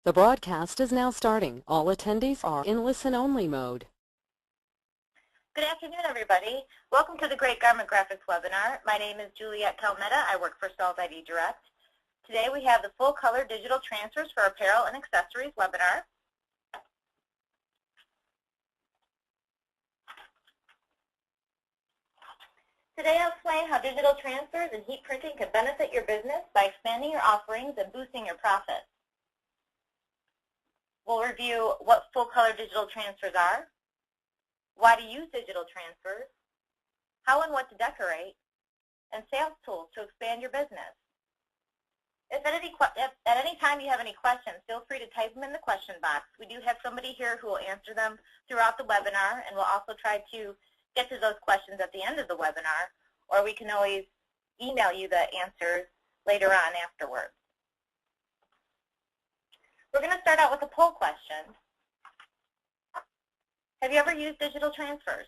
The broadcast is now starting. All attendees are in listen-only mode. Good afternoon, everybody. Welcome to the Great Garment Graphics webinar. My name is Juliette Calmetta. I work for Stalls ID Direct. Today we have the full color digital transfers for apparel and accessories webinar. Today I'll explain how digital transfers and heat printing can benefit your business by expanding your offerings and boosting your profits. We'll review what full color digital transfers are, why to use digital transfers, how and what to decorate, and sales tools to expand your business. If at any time you have any questions, feel free to type them in the question box. We do have somebody here who will answer them throughout the webinar, and we'll also try to get to those questions at the end of the webinar, or we can always email you the answers later on afterwards. We're going to start out with a poll question. Have you ever used digital transfers?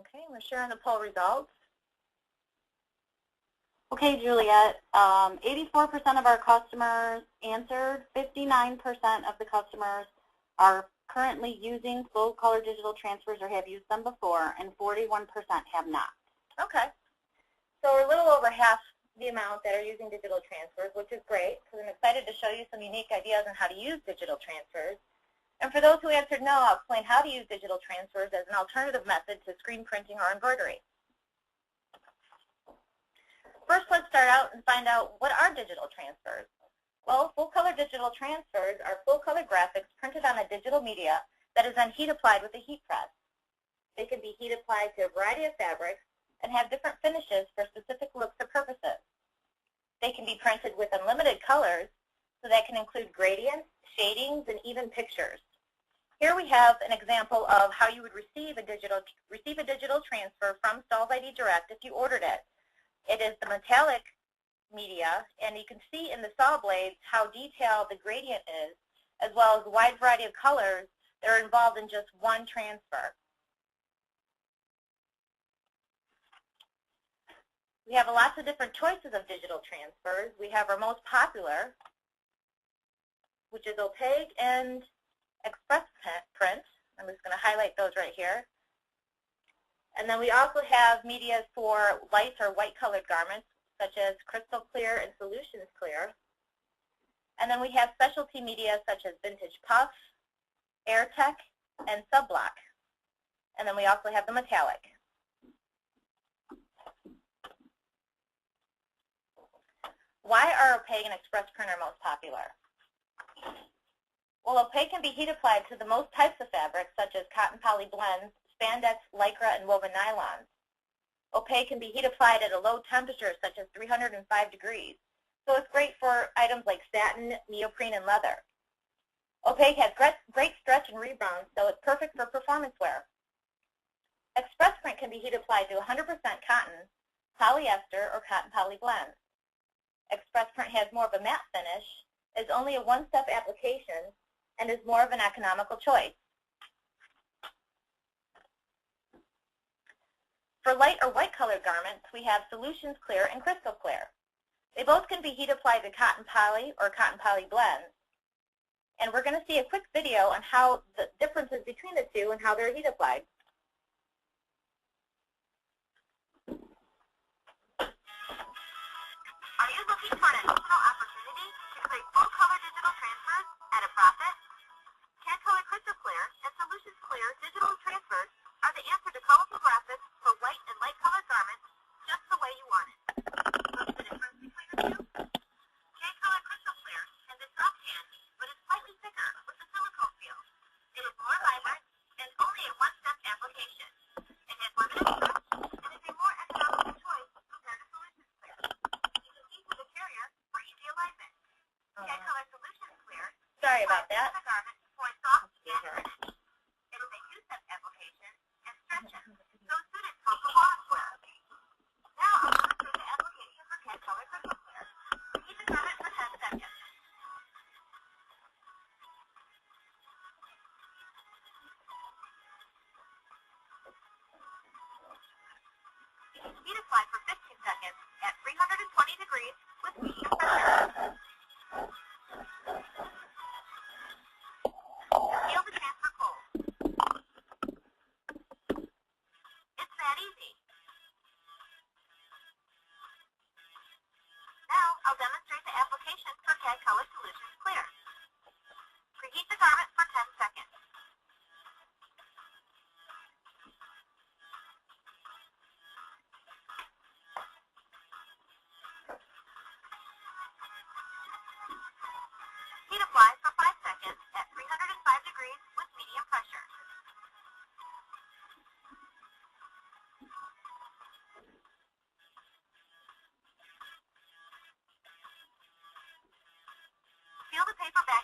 Okay, we're sharing the poll results. Okay, Juliette, 84% of our customers answered, 59% of the customers are currently using full color digital transfers or have used them before, and 41% have not. Okay, so we're a little over half the amount that are using digital transfers, which is great, because I'm excited to show you some unique ideas on how to use digital transfers. And for those who answered no, I'll explain how to use digital transfers as an alternative method to screen printing or embroidery. First, let's start out and find out what are digital transfers. Well, full-color digital transfers are full-color graphics printed on a digital media that is then heat applied with a heat press. They can be heat applied to a variety of fabrics and have different finishes for specific looks or purposes. They can be printed with unlimited colors, so that can include gradients, shadings, and even pictures. Here we have an example of how you would receive a digital transfer from Stalls ID Direct if you ordered it. It is the metallic media, and you can see in the saw blades how detailed the gradient is, as well as a wide variety of colors that are involved in just one transfer. We have lots of different choices of digital transfers. We have our most popular, which is opaque and express print. I'm just going to highlight those right here. And then we also have media for light or white colored garments, such as crystal clear and solutions clear. And then we have specialty media such as vintage puff, air tech, and subblock. And then we also have the metallic. Why are opaque and express print most popular? Well, opaque can be heat applied to the most types of fabrics, such as cotton poly blends, spandex, lycra, and woven nylons. Opaque can be heat applied at a low temperature, such as 305 degrees. So it's great for items like satin, neoprene, and leather. Opaque has great stretch and rebound, so it's perfect for performance wear. Express print can be heat applied to 100% cotton, polyester, or cotton poly blends. Express print has more of a matte finish, is only a one-step application, and is more of an economical choice. For light or white colored garments, we have solutions clear and crystal clear. They both can be heat applied to cotton poly or cotton poly blends. And we're going to see a quick video on how the differences between the two and how they're heat applied. Are you looking for an additional opportunity to create full color digital transfers at a profit? Color Crystal Clear and Solutions Clear digital transfers are the answer to colorful graphics for white and light colored garments just the way you want it. What's the difference between the two? Color Crystal Clear can be soft hand, but is slightly thicker with a silicone feel. It is more vibrant and only a one-step application. It has limited stretch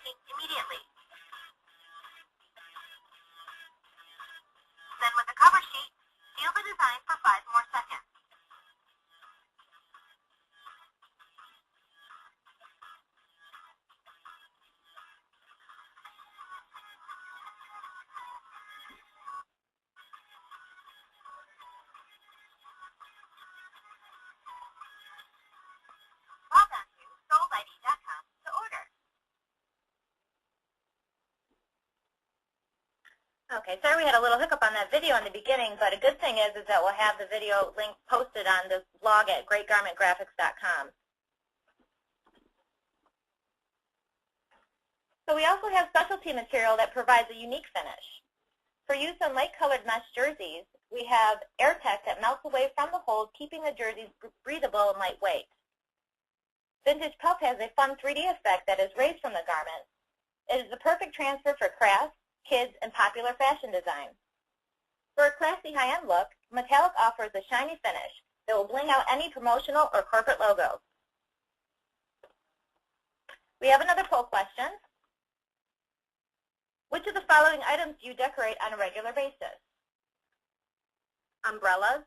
packing immediately. Then with the cover sheet, seal the design for 5 more seconds. Log on to soldid.com to order. Okay, sorry we had a little hiccup on that video in the beginning, but a good thing is that we'll have the video link posted on this blog at greatgarmentgraphics.com. So we also have specialty material that provides a unique finish. For use on light-colored mesh jerseys, we have AirTech that melts away from the hold, keeping the jerseys breathable and lightweight. Vintage Puff has a fun 3D effect that is raised from the garment. It is the perfect transfer for crafts, kids, and popular fashion design. For a classy high-end look, Metallic offers a shiny finish that will bling out any promotional or corporate logo. We have another poll question. Which of the following items do you decorate on a regular basis? Umbrellas,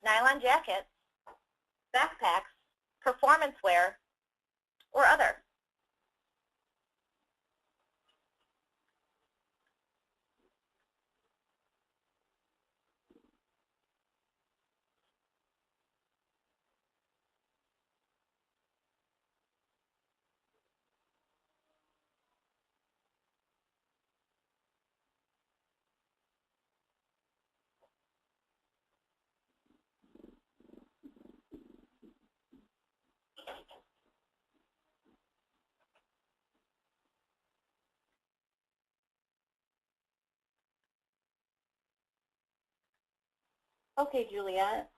nylon jackets, backpacks, performance wear, or other? Okay, Juliet.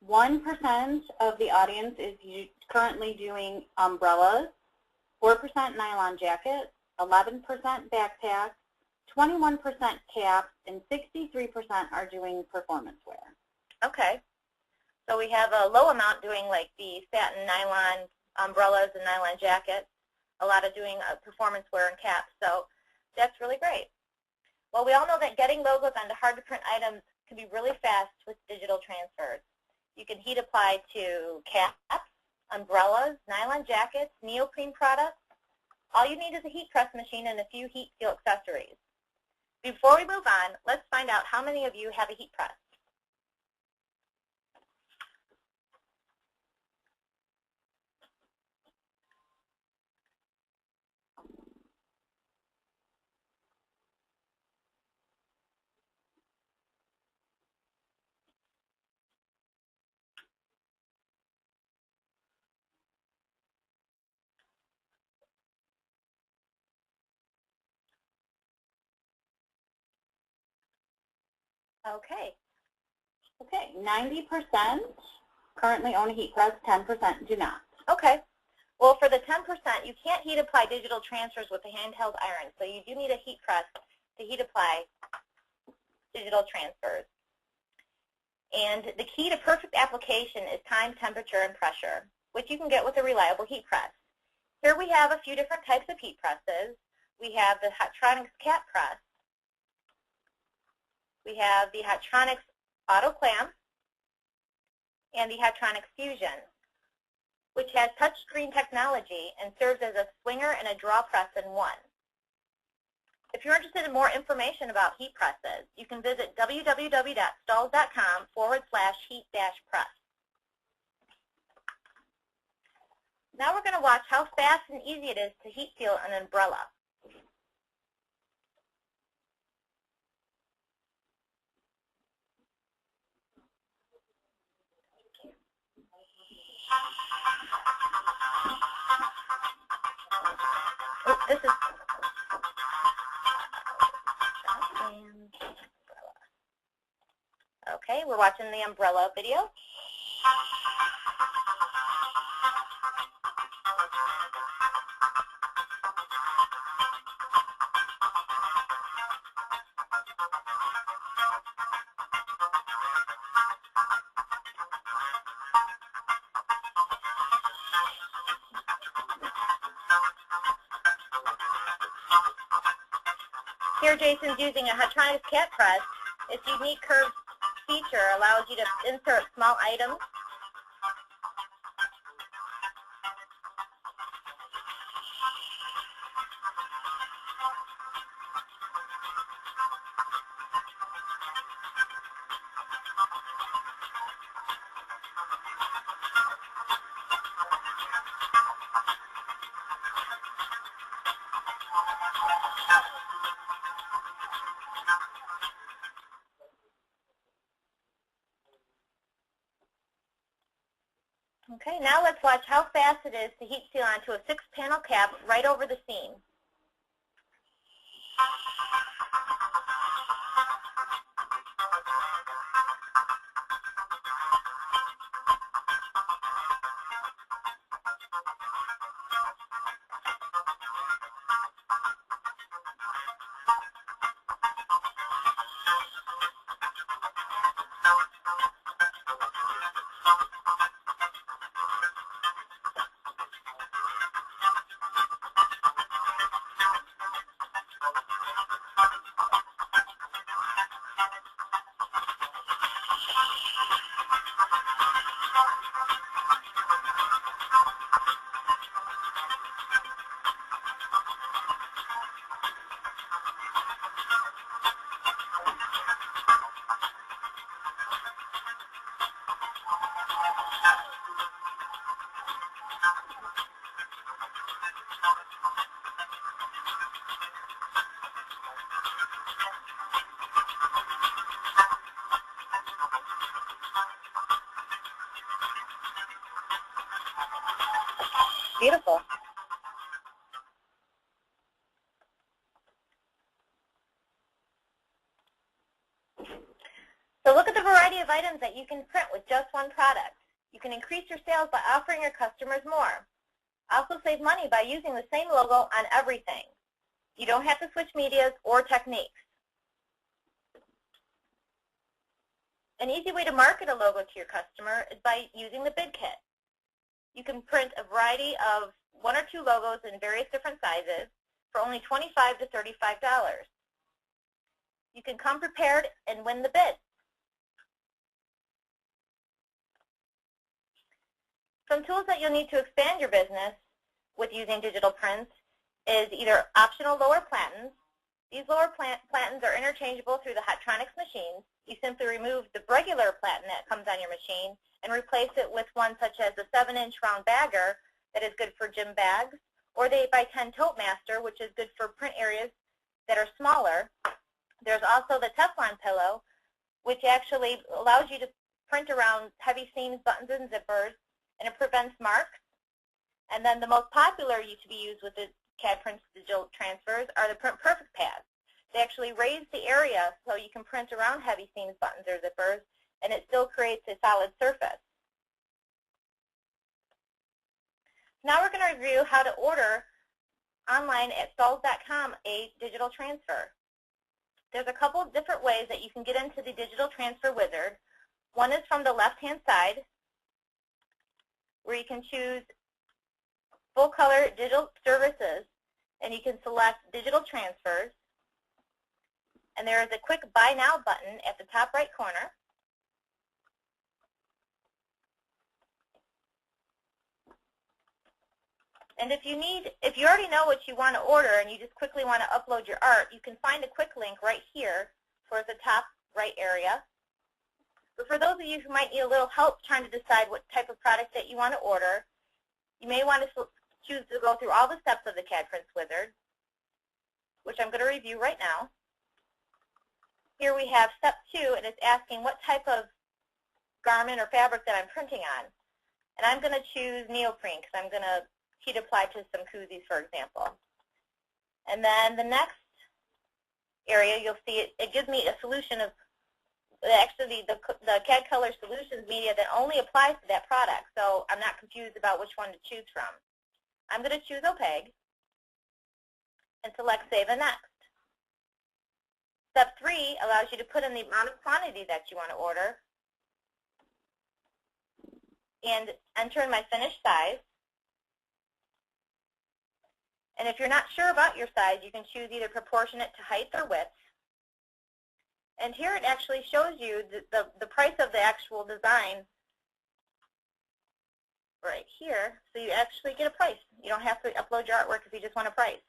1% of the audience is currently doing umbrellas, 4% nylon jackets, 11% backpacks, 21% caps, and 63% are doing performance wear. Okay. So we have a low amount doing like the satin nylon umbrellas and nylon jackets, a lot of doing performance wear and caps. So that's really great. Well, we all know that getting logos onto hard-to-print items can be really fast with digital transfers. You can heat apply to caps, umbrellas, nylon jackets, neoprene products. All you need is a heat press machine and a few heat seal accessories. Before we move on, let's find out how many of you have a heat press. Okay. Okay, 90% currently own a heat press, 10% do not. Okay. Well, for the 10%, you can't heat apply digital transfers with a handheld iron, so you do need a heat press to heat apply digital transfers. And the key to perfect application is time, temperature, and pressure, which you can get with a reliable heat press. Here we have a few different types of heat presses. We have the Hotronics Cap Press. We have the Hotronics Auto Clamp and the Hotronics Fusion, which has touchscreen technology and serves as a swinger and a draw press in one. If you're interested in more information about heat presses, you can visit www.stalls.com/heat-press. Now we're going to watch how fast and easy it is to heat seal an umbrella. Oh, this is okay, we're watching the umbrella video. Here Jason's using a Hatronics cat press. Its unique curved feature allows you to insert small items. Okay, now let's watch how fast it is to heat seal onto a 6-panel cap right over the seam. Beautiful. So look at the variety of items that you can print with just one product. You can increase your sales by offering your customers more. Also save money by using the same logo on everything. You don't have to switch medias or techniques. An easy way to market a logo to your customer is by using the bid kit. You can print a variety of 1 or 2 logos in various different sizes for only $25 to $35. You can come prepared and win the bid. Some tools that you'll need to expand your business with using digital prints is either optional lower platens. These lower platens are interchangeable through the Hatronics machines. You simply remove the regular platen that comes on your machine and replace it with one such as the 7-inch round bagger that is good for gym bags, or the 8x10 tote master, which is good for print areas that are smaller. There's also the Teflon pillow, which actually allows you to print around heavy seams, buttons, and zippers, and it prevents marks. And then the most popular to be used with the CAD Print digital transfers are the Print Perfect pads. They actually raise the area so you can print around heavy seams, buttons, or zippers, and it still creates a solid surface. Now we're going to review how to order online at stalls.com a digital transfer. There's a couple of different ways that you can get into the digital transfer wizard. One is from the left-hand side, where you can choose full color digital services, and you can select digital transfers. And there is a quick buy now button at the top right corner. And if you already know what you want to order and you just quickly want to upload your art, you can find a quick link right here towards the top right area. But for those of you who might need a little help trying to decide what type of product that you want to order, you may want to choose to go through all the steps of the CAD Prints Wizard, which I'm going to review right now. Here we have step 2, and it's asking what type of garment or fabric that I'm printing on. And I'm going to choose neoprene because I'm going to heat apply to some koozies, for example. And then the next area, you'll see it gives me a solution of actually the CAD Color Solutions media that only applies to that product, so I'm not confused about which one to choose from. I'm going to choose opaque and select Save and Next. Step 3 allows you to put in the amount of quantity that you want to order and enter in my finished size. And if you're not sure about your size, you can choose either proportionate to height or width. And here it actually shows you the price of the actual design right here. So you actually get a price. You don't have to upload your artwork if you just want a price.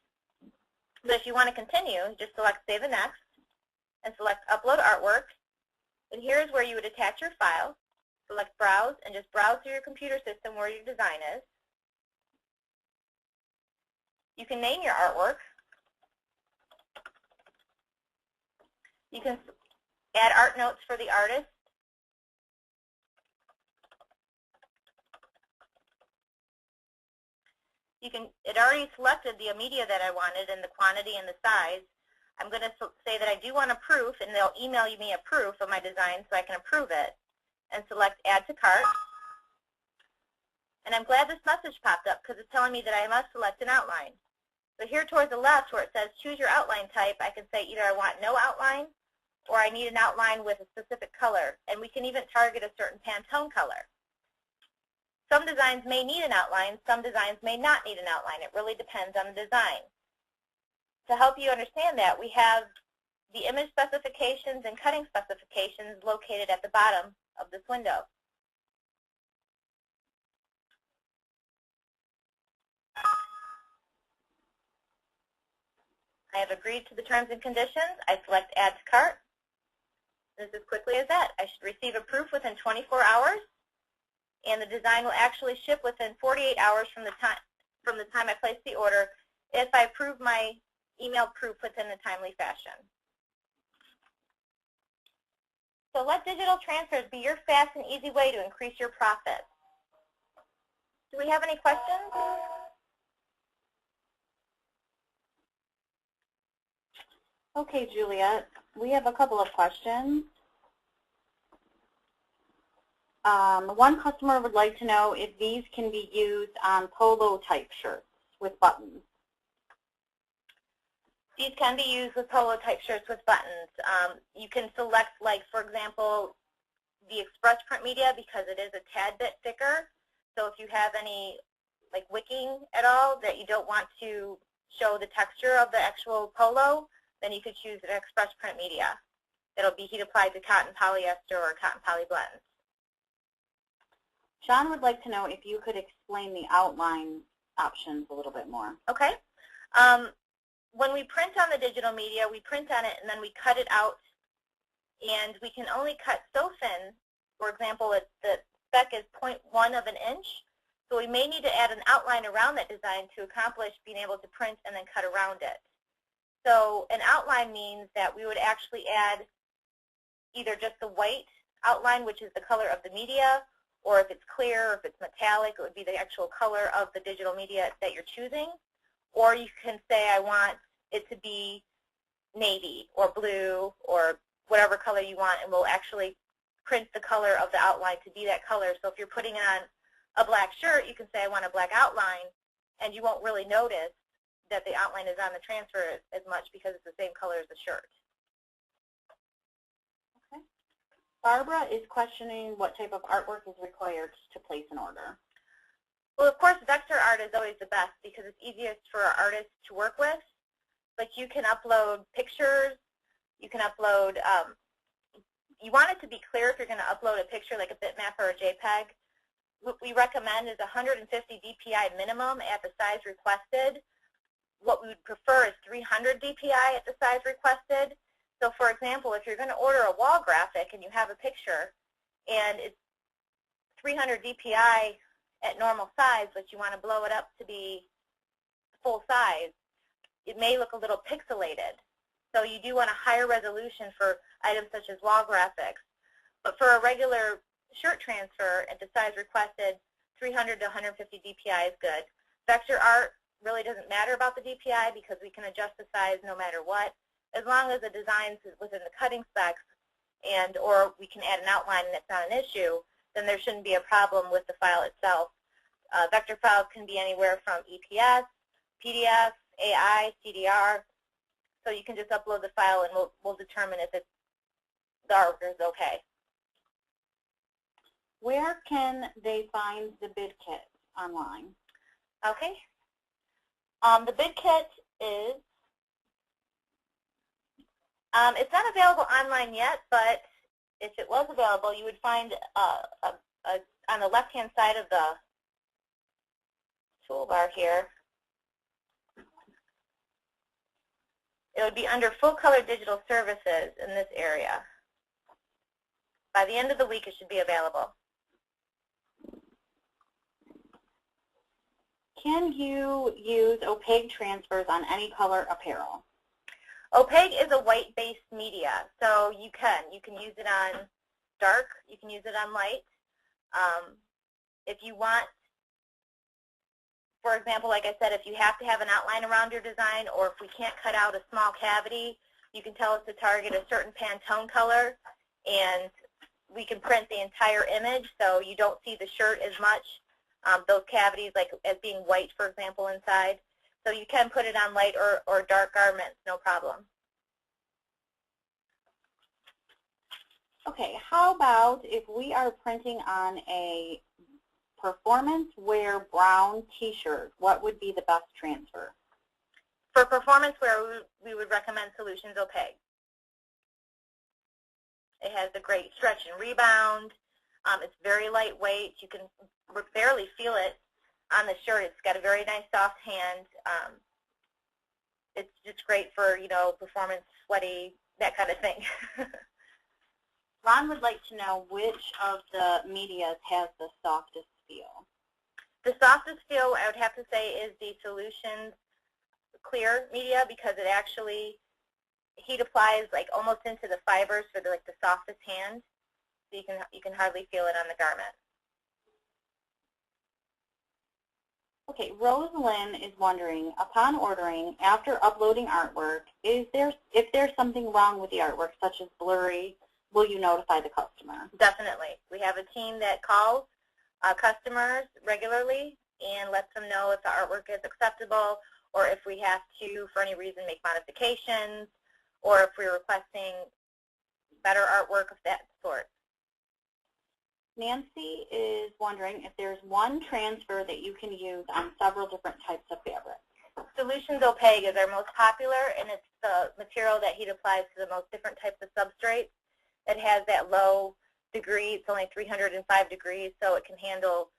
But if you want to continue, just select Save and Next and select Upload Artwork. And here's where you would attach your file. Select Browse and just browse through your computer system where your design is. You can name your artwork. You can add art notes for the artist. It already selected the media that I wanted and the quantity and the size. I'm going to say that I do want a proof, and they'll email me a proof of my design so I can approve it. And select Add to Cart. And I'm glad this message popped up because it's telling me that I must select an outline. So here towards the left where it says choose your outline type, I can say either I want no outline or I need an outline with a specific color. And we can even target a certain Pantone color. Some designs may need an outline, some designs may not need an outline. It really depends on the design. To help you understand that, we have the image specifications and cutting specifications located at the bottom of this window. I have agreed to the terms and conditions. I select Add to Cart. This is as quickly as that. I should receive a proof within 24 hours, and the design will actually ship within 48 hours from the time I place the order if I approve my email proof within a timely fashion. So let digital transfers be your fast and easy way to increase your profits. Do we have any questions? Okay, Juliet, we have a couple of questions. One customer would like to know if these can be used on polo type shirts with buttons. These can be used with polo type shirts with buttons. You can select, like, for example, the express print media because it is a tad bit thicker. So if you have any like wicking at all that you don't want to show the texture of the actual polo, then you could choose an express print media. It'll be heat applied to cotton polyester or cotton poly blends. John would like to know if you could explain the outline options a little bit more. Okay. When we print on the digital media, we print on it and then we cut it out, and we can only cut so thin. For example, the spec is 0.1 of an inch, so we may need to add an outline around that design to accomplish being able to print and then cut around it. So an outline means that we would actually add either just the white outline, which is the color of the media, or if it's clear, or if it's metallic, it would be the actual color of the digital media that you're choosing. Or you can say, I want it to be navy or blue or whatever color you want, and we'll actually print the color of the outline to be that color. So if you're putting it on a black shirt, you can say, I want a black outline, and you won't really notice that the outline is on the transfer as much because it's the same color as the shirt. Okay. Barbara is questioning what type of artwork is required to place an order. Well, of course, vector art is always the best because it's easiest for our artists to work with. But you can upload pictures. You can upload, you want it to be clear if you're going to upload a picture like a bitmap or a JPEG. What we recommend is 150 dpi minimum at the size requested. What we would prefer is 300 dpi at the size requested. So, for example, if you're going to order a wall graphic and you have a picture and it's 300 dpi at normal size, but you want to blow it up to be full size, it may look a little pixelated. So you do want a higher resolution for items such as wall graphics. But for a regular shirt transfer at the size requested, 300 to 150 dpi is good. Vector art really doesn't matter about the dpi because we can adjust the size no matter what. As long as the design is within the cutting specs and or we can add an outline and it's not an issue, then there shouldn't be a problem with the file itself. Vector files can be anywhere from EPS, PDF, AI, CDR. So you can just upload the file and we'll determine if the artwork is okay. Where can they find the bid kit online? Okay. The bid kit is, it's not available online yet, but if it was available, you would find on the left-hand side of the toolbar here, it would be under full color digital services in this area. By the end of the week, it should be available. Can you use opaque transfers on any color apparel? Opaque is a white-based media, so you can use it on dark, you can use it on light. If you want, for example, like I said, if you have to have an outline around your design, or if we can't cut out a small cavity, you can tell us to target a certain Pantone color, and we can print the entire image so you don't see the shirt as much, those cavities like as being white, for example, inside. So you can put it on light or dark garments, no problem. Okay, how about if we are printing on a performance wear brown t-shirt, what would be the best transfer? For performance wear, we would recommend Solutions Opaque. It has a great stretch and rebound. It's very lightweight. You can barely feel it on the shirt. It's got a very nice soft hand. It's just great for, you know, performance, sweaty, that kind of thing. Ron would like to know which of the medias has the softest feel. The softest feel, I would have to say, is the Solutions Clear media, because it actually heat applies like almost into the fibers for the softest hand, so you can hardly feel it on the garment. Okay, Rosalind is wondering, upon ordering, after uploading artwork, if there's something wrong with the artwork, such as blurry, will you notify the customer? Definitely. We have a team that calls customers regularly and lets them know if the artwork is acceptable, or if we have to, for any reason, make modifications, or if we're requesting better artwork of that sort. Nancy is wondering if there's one transfer that you can use on several different types of fabric. Solutions Opaque is our most popular, and it's the material that heat applies to the most different types of substrates. It has that low degree, it's only 305 degrees, so it can handle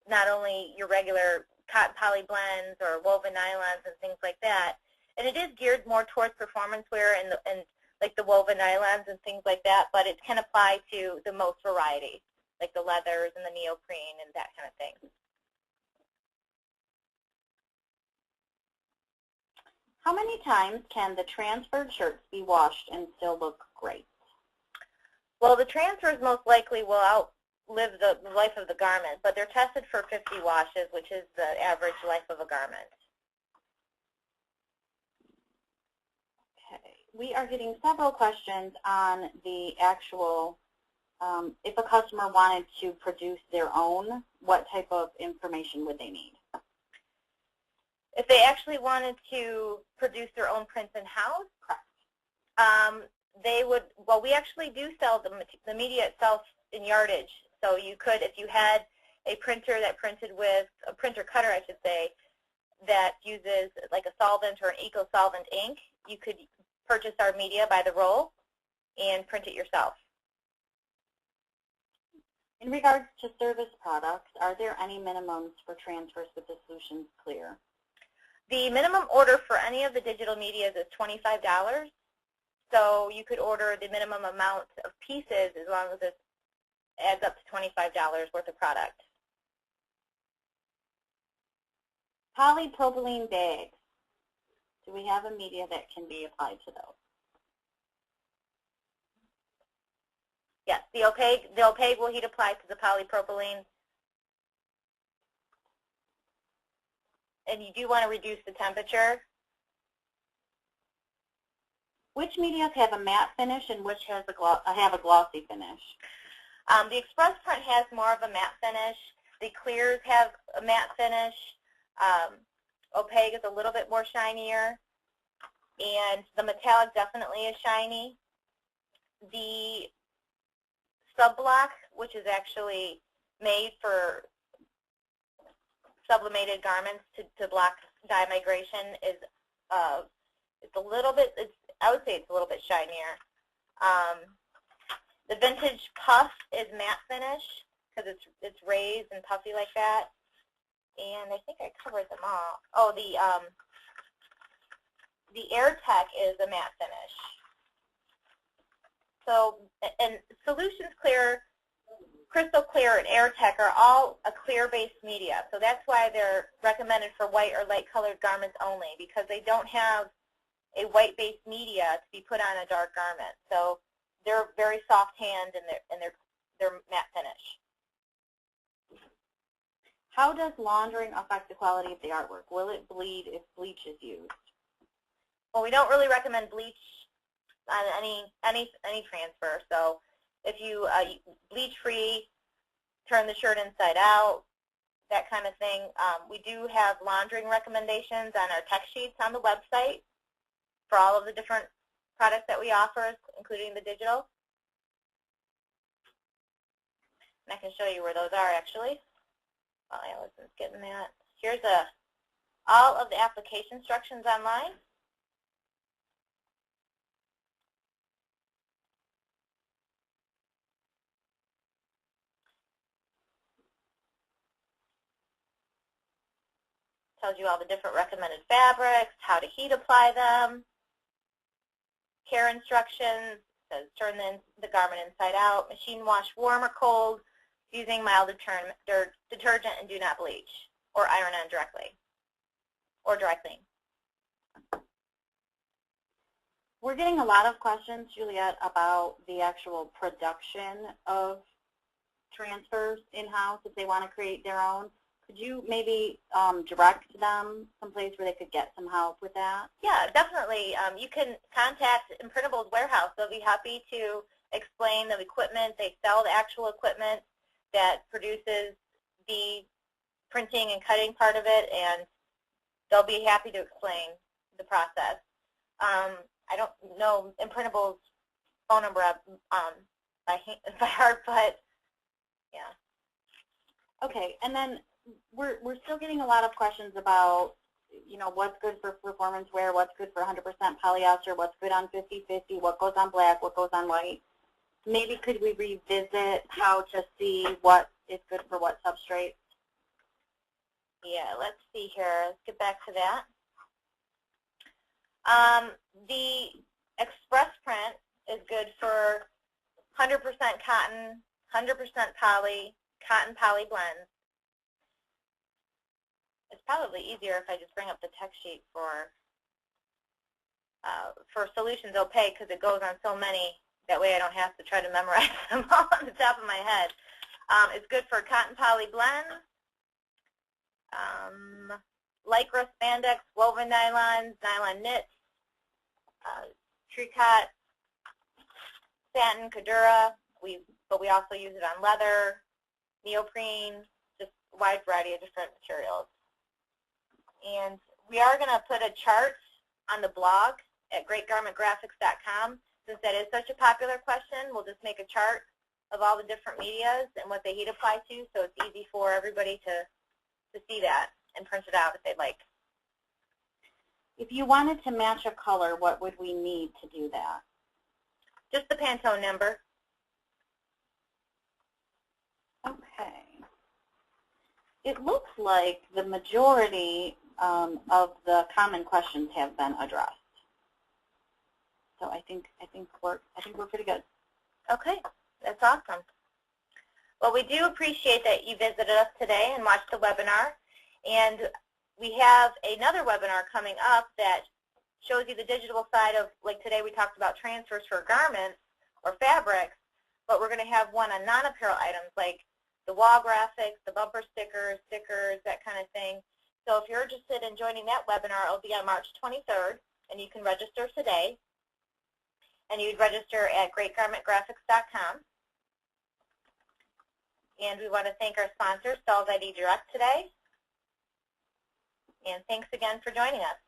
not only your regular cotton poly blends or woven nylons and things like that. And it is geared more towards performance wear and like the woven nylons and things like that, but it can apply to the most variety, like the leathers and the neoprene and that kind of thing. How many times can the transferred shirts be washed and still look great? Well, the transfers most likely will outlive the life of the garment, but they're tested for 50 washes, which is the average life of a garment. Okay. We are getting several questions on the actual, if a customer wanted to produce their own, what type of information would they need? If they actually wanted to produce their own prints in-house, they would, well, we actually do sell the media itself in yardage. So you could, if you had a printer that printed with, a printer cutter, I should say, that uses like a solvent or an eco-solvent ink, you could purchase our media by the roll and print it yourself. In regards to service products, are there any minimums for transfers with the Solutions Clear? The minimum order for any of the digital medias is $25. So you could order the minimum amount of pieces as long as it adds up to $25 worth of product. Polypropylene bags. Do we have a media that can be applied to those? Yes, the opaque will heat apply to the polypropylene. And you do want to reduce the temperature. Which medias have a matte finish and which have a glossy finish? The Express Print has more of a matte finish. The Clears have a matte finish. Opaque is a little bit more shinier. And the metallic definitely is shiny. The Subblock, which is actually made for sublimated garments to block dye migration is it's a little bit, I would say it's a little bit shinier. The vintage puff is matte finish because it's raised and puffy like that. And I think I covered them all. Oh, the Air Tech is a matte finish. So, and Solutions Clear, Crystal Clear, and Air Tech are all a clear-based media. So that's why they're recommended for white or light-colored garments only, because they don't have a white-based media to be put on a dark garment. So they're very soft-hand and they're matte finish. How does laundering affect the quality of the artwork? Will it bleed if bleach is used? Well, we don't really recommend bleach on any transfer. So if you bleach-free, turn the shirt inside out, that kind of thing. We do have laundering recommendations on our tech sheets on the website for all of the different products that we offer, including the digital. And I can show you where those are actually. While Allison's getting that. Here's all of the application instructions online. Tells you all the different recommended fabrics, how to heat apply them, care instructions, says turn the garment inside out, machine wash warm or cold, using mild detergent, and do not bleach, or iron on directly, or dry clean. We're getting a lot of questions, Juliet, about the actual production of transfers in-house if they want to create their own. Could you maybe direct them someplace where they could get some help with that? Yeah, definitely. You can contact Imprintable's warehouse. They'll be happy to explain the equipment. They sell the actual equipment that produces the printing and cutting part of it, and they'll be happy to explain the process. I don't know Imprintable's phone number by heart, but yeah. Okay, and then we're still getting a lot of questions about, you know, what's good for performance wear, what's good for 100% polyester, what's good on 50-50, what goes on black, what goes on white. Maybe could we revisit how to see what is good for what substrate? Yeah, let's see here. Let's get back to that. The Express Print is good for 100% cotton, 100% poly, cotton poly blends. It's probably easier if I just bring up the tech sheet for Solutions Opaque, because it goes on so many. That way I don't have to try to memorize them all on the top of my head. It's good for cotton poly blends, lycra, spandex, woven nylons, nylon knits, tricot, satin, cadura. But we also use it on leather, neoprene, just a wide variety of different materials. And we are going to put a chart on the blog at greatgarmentgraphics.com. Since that is such a popular question, we'll just make a chart of all the different medias and what they heat apply to, so it's easy for everybody to see that and print it out if they'd like. If you wanted to match a color, what would we need to do that? Just the Pantone number. Okay. It looks like the majority of the common questions have been addressed. So I think we're pretty good. Okay, that's awesome. Well, we do appreciate that you visited us today and watched the webinar. And we have another webinar coming up that shows you the digital side of, like today we talked about transfers for garments or fabrics, but we're going to have one on non-apparel items like the wall graphics, the bumper stickers, that kind of thing. So if you're interested in joining that webinar, it'll be on March 23rd, and you can register today. And you'd register at greatgarmentgraphics.com. And we want to thank our sponsor, Styles ID Direct, today. And thanks again for joining us.